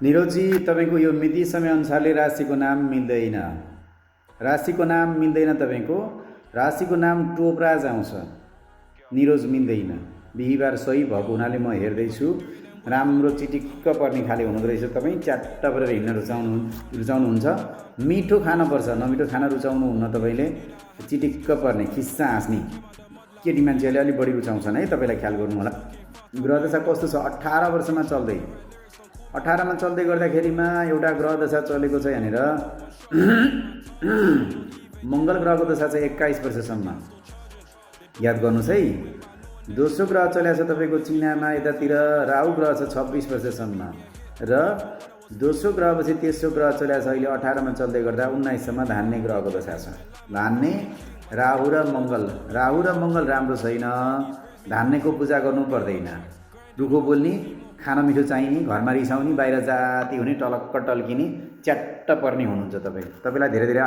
निरोजी तपाईँको यो मिति समय अनुसारले राशिको नाम मिल्दैन। राशिको नाम मिल्दैन, तपाईँको राशिको नाम टोपराज आउँछ, निरोज मिल्दैन। बिहिबार सही भएको हुनाले म हेर्दैछु राम्रो चिटिक्क पर्ने खाले हुनुहुँदो रहेछ। तपाईँ च्याट्ट परेर हिँड्न रुचाउनुहुन्छ। मिठो खानुपर्छ, नमिठो खाना रुचाउनुहुन्न। तपाईँले चिटिक्क पर्ने, खिस्सा हाँस्ने केटी मान्छेहरूले अलिक बढी रुचाउँछन् है, तपाईँलाई ख्याल गर्नु होला। ग्रह दशा कस्तो छ? 18 वर्षमा चल्दै 18 मा चल्दै गर्दाखेरिमा एउटा ग्रह दशा चलेको छ यहाँनिर मङ्गल ग्रहको दशा चाहिँ 21 वर्षसम्म, याद गर्नुहोस् है। दोस्रो ग्रह चलेको छ तपाईँको चिनामा, यतातिर राहु ग्रह छ 26 वर्षसम्म, र दोस्रो ग्रहपछि तेस्रो ग्रह चलेको छ अहिले 18 मा चल्दै गर्दा 19 सम्म धान्ने ग्रहको दशा छ। धान्ने राहु र मङ्गल राम्रो छैन। धान्नेको पूजा गर्नु पर्दैन। रुखो बोल्ने, खाना मिठो चाहिने, घरमा रिसाउने, बाहिर जाति हुने, टलक्क टल्किने, च्याट्ट पर्ने हुनुहुन्छ तपाईँ। तपाईँलाई धेरै धेरै